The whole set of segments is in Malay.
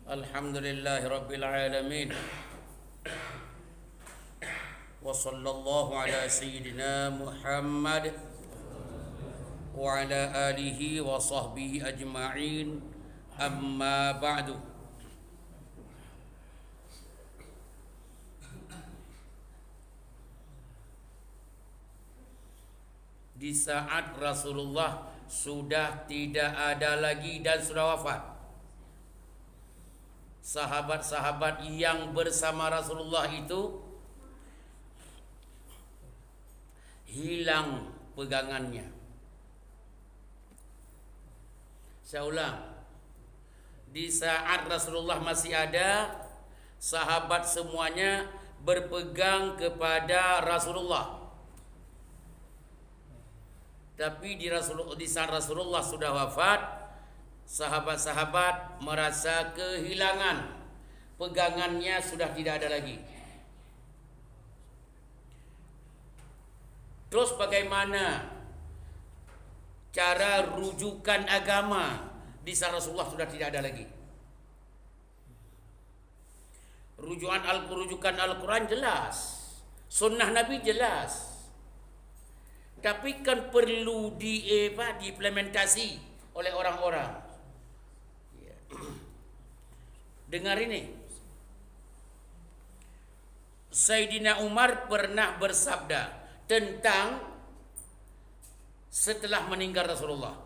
Alhamdulillahi Rabbil Alamin. Wa sallallahu ala sayyidina Muhammad wa ala alihi wa sahbihi ajma'in. Amma ba'du. Di saat Rasulullah sudah tidak ada lagi dan sudah wafat, sahabat-sahabat yang bersama Rasulullah itu hilang pegangannya. Saya ulang, di saat Rasulullah masih ada, sahabat semuanya berpegang kepada Rasulullah. Tapi di saat Rasulullah sudah wafat, sahabat-sahabat merasa kehilangan, pegangannya sudah tidak ada lagi. Terus bagaimana cara rujukan agama di saat Rasulullah sudah tidak ada lagi? Rujukan Al-Quran jelas, sunnah Nabi jelas. Tapi kan perlu diimplementasi oleh orang-orang. Dengar ini. Sayyidina Umar pernah bersabda tentang setelah meninggal Rasulullah.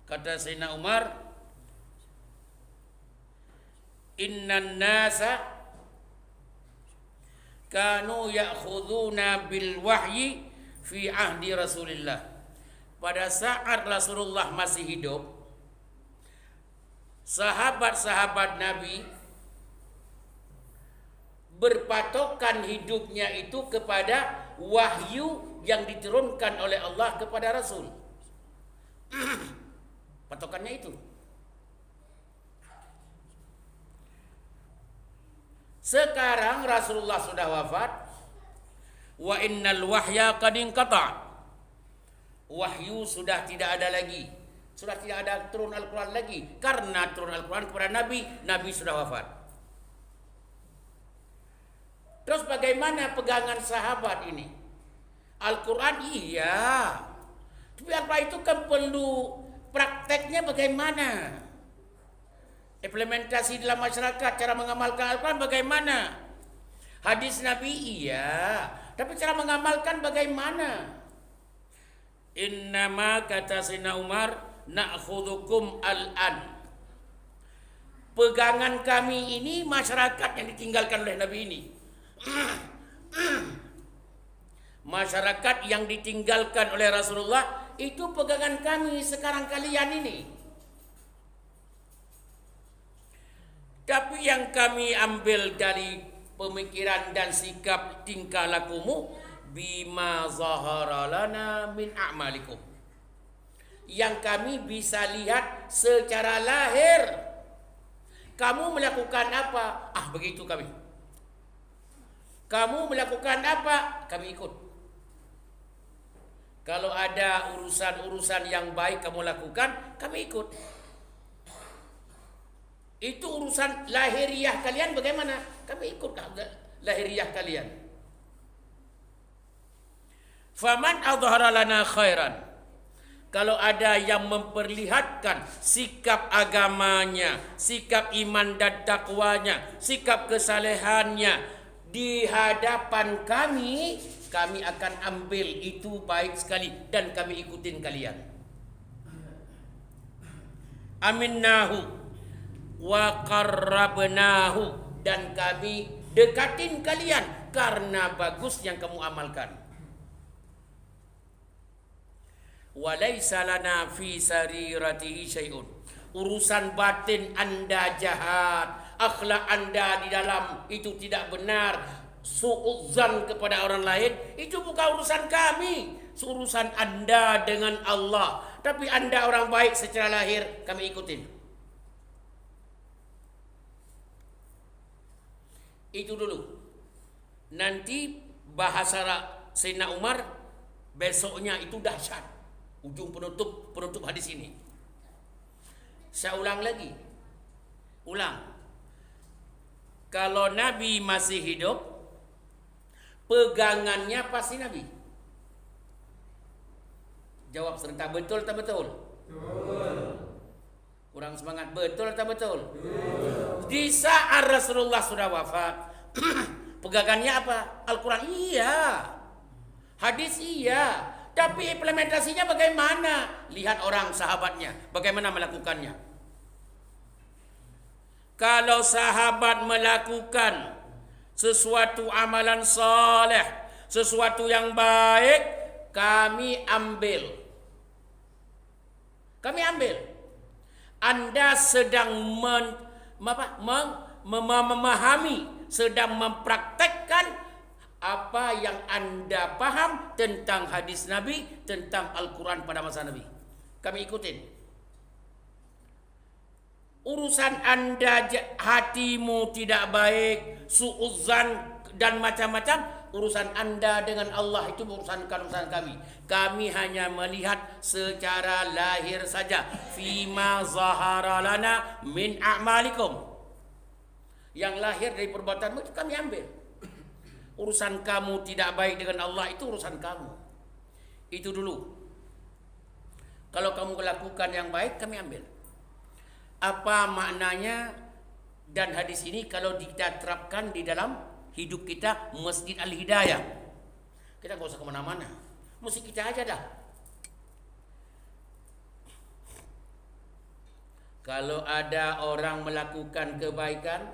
Kata Sayyidina Umar, "Innan nasa kanu ya'khuduna bil wahyi fi ahdi Rasulillah." Pada saat Rasulullah masih hidup, sahabat-sahabat Nabi berpatokan hidupnya itu kepada wahyu yang diturunkan oleh Allah kepada Rasul. Patokannya itu. Sekarang Rasulullah sudah wafat. Wa innal wahya qad inqata. Wahyu sudah tidak ada lagi. Sudah tidak ada turun Al-Quran lagi. Karena turun Al-Quran kepada Nabi, Nabi sudah wafat. Terus bagaimana pegangan sahabat ini? Al-Quran iya. Tapi apa itu kan perlu prakteknya bagaimana? Implementasi dalam masyarakat, cara mengamalkan Al-Quran bagaimana? Hadis Nabi iya. Tapi cara mengamalkan bagaimana? Innama kata Sayyidina Umar, na'khudhukum al-an. Pegangan kami ini masyarakat yang ditinggalkan oleh Nabi ini. Masyarakat yang ditinggalkan oleh Rasulullah itu pegangan kami sekarang kalian ini. Tapi yang kami ambil dari pemikiran dan sikap tingkah lakumu bima zahara lana min a'malikum, yang kami bisa lihat secara lahir. Kamu melakukan apa? Begitu kami. Kamu melakukan apa? Kami ikut. Kalau ada urusan-urusan yang baik kamu lakukan, kami ikut. Itu urusan lahiriah kalian bagaimana? Kami ikut lahiriah kalian. Faman adhara lana khairan. Kalau ada yang memperlihatkan sikap agamanya, sikap iman dan takwanya, sikap kesalehannya di hadapan kami, kami akan ambil itu baik sekali dan kami ikutin kalian. Aminnahu wa qarrabnahu, dan kami dekatin kalian karena bagus yang kamu amalkan. Walaysa lana fi sariratihi syai'un. Urusan batin anda jahat, akhlak anda di dalam itu tidak benar, suudzan kepada orang lain, itu bukan urusan kami. Urusan anda dengan Allah. Tapi anda orang baik secara lahir, kami ikutin. Itu dulu. Nanti bahasa Sayyidina Umar besoknya itu dahsyat. Ujung penutup hadis ini. Saya ulang lagi. Ulang. Kalau Nabi masih hidup, pegangannya pasti Nabi. Jawab serentak, betul tak betul? Betul. Kurang semangat, betul tak betul? Betul. Di saat Rasulullah sudah wafat, pegangannya apa? Al-Quran iya, hadis iya, tapi implementasinya bagaimana? Lihat orang sahabatnya, bagaimana melakukannya. Kalau sahabat melakukan sesuatu amalan soleh, sesuatu yang baik, kami ambil. Kami ambil. Anda sedang memahami, sedang mempraktekkan apa yang Anda paham tentang hadis Nabi, tentang Al-Quran pada masa Nabi. Kami ikutin. Urusan Anda hatimu tidak baik, suudzan dan macam-macam, urusan Anda dengan Allah itu urusan kami. Kami hanya melihat secara lahir saja. Fima zahara lana min a'malikum. Yang lahir dari perbuatanmu itu kami ambil. Urusan kamu tidak baik dengan Allah itu urusan kamu. Itu dulu. Kalau kamu lakukan yang baik, kami ambil. Apa maknanya dan hadis ini kalau kita terapkan di dalam hidup kita Masjid Al-Hidayah? Kita gak usah kemana-mana, mesti kita aja dah. Kalau ada orang melakukan kebaikan,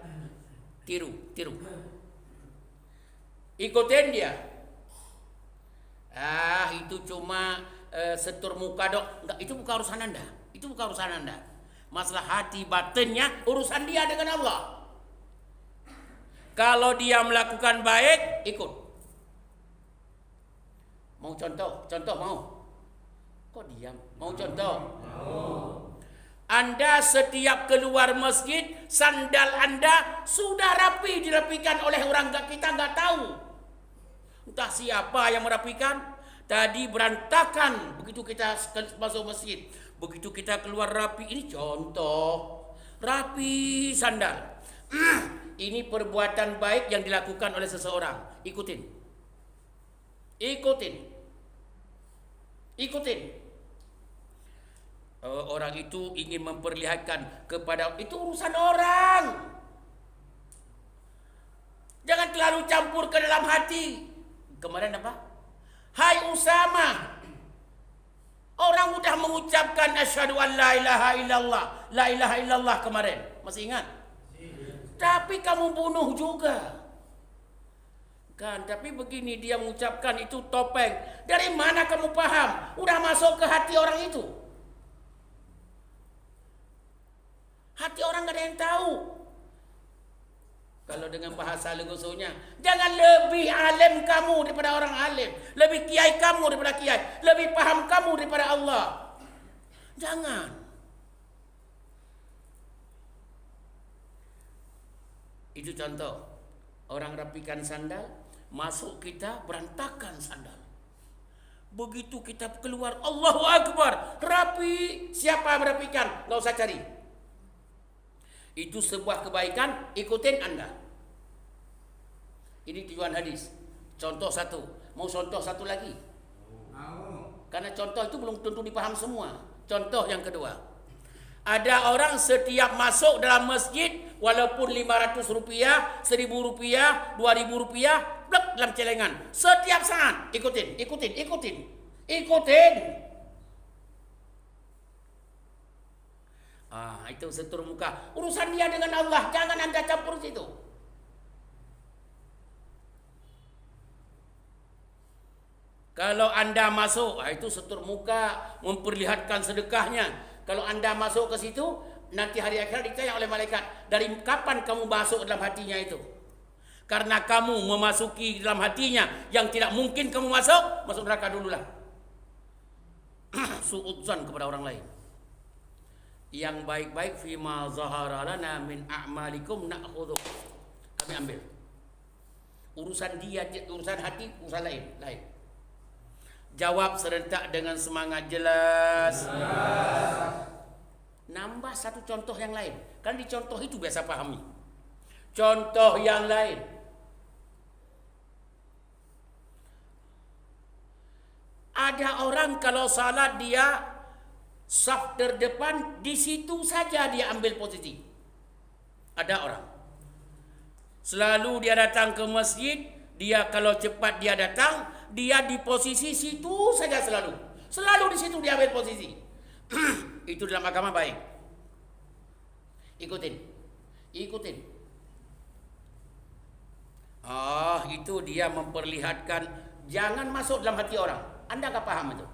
tiru. Ikutin dia. Itu cuma setur muka dok. Enggak, itu bukan urusan Anda. Itu bukan urusan Anda. Masalah hati batinnya urusan dia dengan Allah. Kalau dia melakukan baik, ikut. Mau contoh? Contoh mau? Kok diam? Mau contoh? Mau. Anda setiap keluar masjid, sandal Anda sudah rapi, dirapikan oleh orang kita nggak tahu. Entah siapa yang merapikan. Tadi berantakan begitu kita masuk masjid. Begitu kita keluar rapi, ini contoh rapi sandal. Ini perbuatan baik yang dilakukan oleh seseorang. Ikutin. Orang itu ingin memperlihatkan kepada, itu urusan orang. Jangan terlalu campur ke dalam hati. Kemarin apa? Hai Usama, orang sudah mengucapkan asyhadu an la ilaha illallah kemarin. Masih ingat? Tapi kamu bunuh juga. Kan, tapi begini dia mengucapkan itu topeng. Dari mana kamu paham? Udah masuk ke hati orang itu. Hati orang gak ada yang tahu. Kalau dengan bahasa legosonya, jangan lebih alim kamu daripada orang alim, lebih kiai kamu daripada kiai, lebih paham kamu daripada Allah. Jangan. Itu contoh. Orang rapikan sandal, masuk kita berantakan sandal. Begitu kita keluar, Allahu Akbar, rapi. Siapa yang merapikan? Gak usah cari. Itu sebuah kebaikan, ikutin Anda. Ini tujuan hadis. Contoh satu. Mau contoh satu lagi? Karena contoh itu belum tentu dipaham semua. Contoh yang kedua. Ada orang setiap masuk dalam masjid, walaupun 500 rupiah, 1000 rupiah, 2000 rupiah, blek dalam celengan. Setiap saat, ikutin. Itu setur muka. Urusan dia dengan Allah, jangan Anda campur situ. Kalau Anda masuk, itu setur muka, memperlihatkan sedekahnya. Kalau Anda masuk ke situ, nanti hari akhirat ditanya oleh malaikat, dari kapan kamu masuk dalam hatinya itu? Karena kamu memasuki dalam hatinya yang tidak mungkin kamu masuk neraka dululah. Suudzon kepada orang lain. Yang baik-baik fima zahara lana min a'malikum na'khudhu. Kami ambil. Urusan dia, urusan hati, urusan lain. Jawab serentak dengan semangat jelas. Nambah satu contoh yang lain. Kan di contoh itu biasa pahami. Contoh yang lain. Ada orang kalau salat dia saf terdepan, di situ saja dia ambil posisi. Ada orang selalu dia datang ke masjid, dia kalau cepat dia datang, dia di posisi situ saja selalu. Selalu di situ dia ambil posisi. Itu dalam agama baik. Ikutin. Itu dia memperlihatkan jangan masuk dalam hati orang. Anda tak paham itu?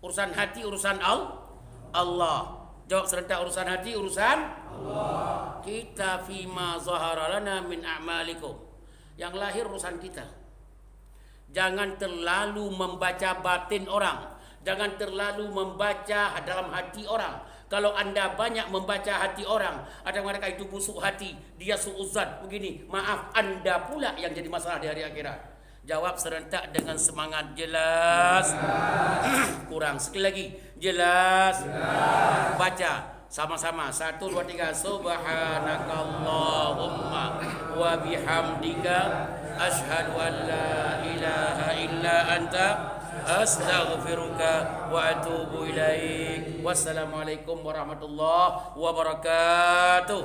Urusan hati, urusan Allah. Jawab serentak, urusan hati, urusan Allah. Kita fima zahara lana min a'malikum. Yang lahir urusan kita. Jangan terlalu membaca batin orang. Jangan terlalu membaca dalam hati orang. Kalau anda banyak membaca hati orang, ada mereka itu busuk hati, dia suuzat begini. Maaf, anda pula yang jadi masalah di hari akhirat. Jawab serentak dengan semangat. Jelas? Kurang. Sekali lagi. Jelas? Baca sama-sama. 1, 2, 3. Subhanakallahumma wa bihamdika asyhadu an la ilaha illa anta astaghfiruka wa atubu ilaik. Wassalamualaikum warahmatullahi wabarakatuh.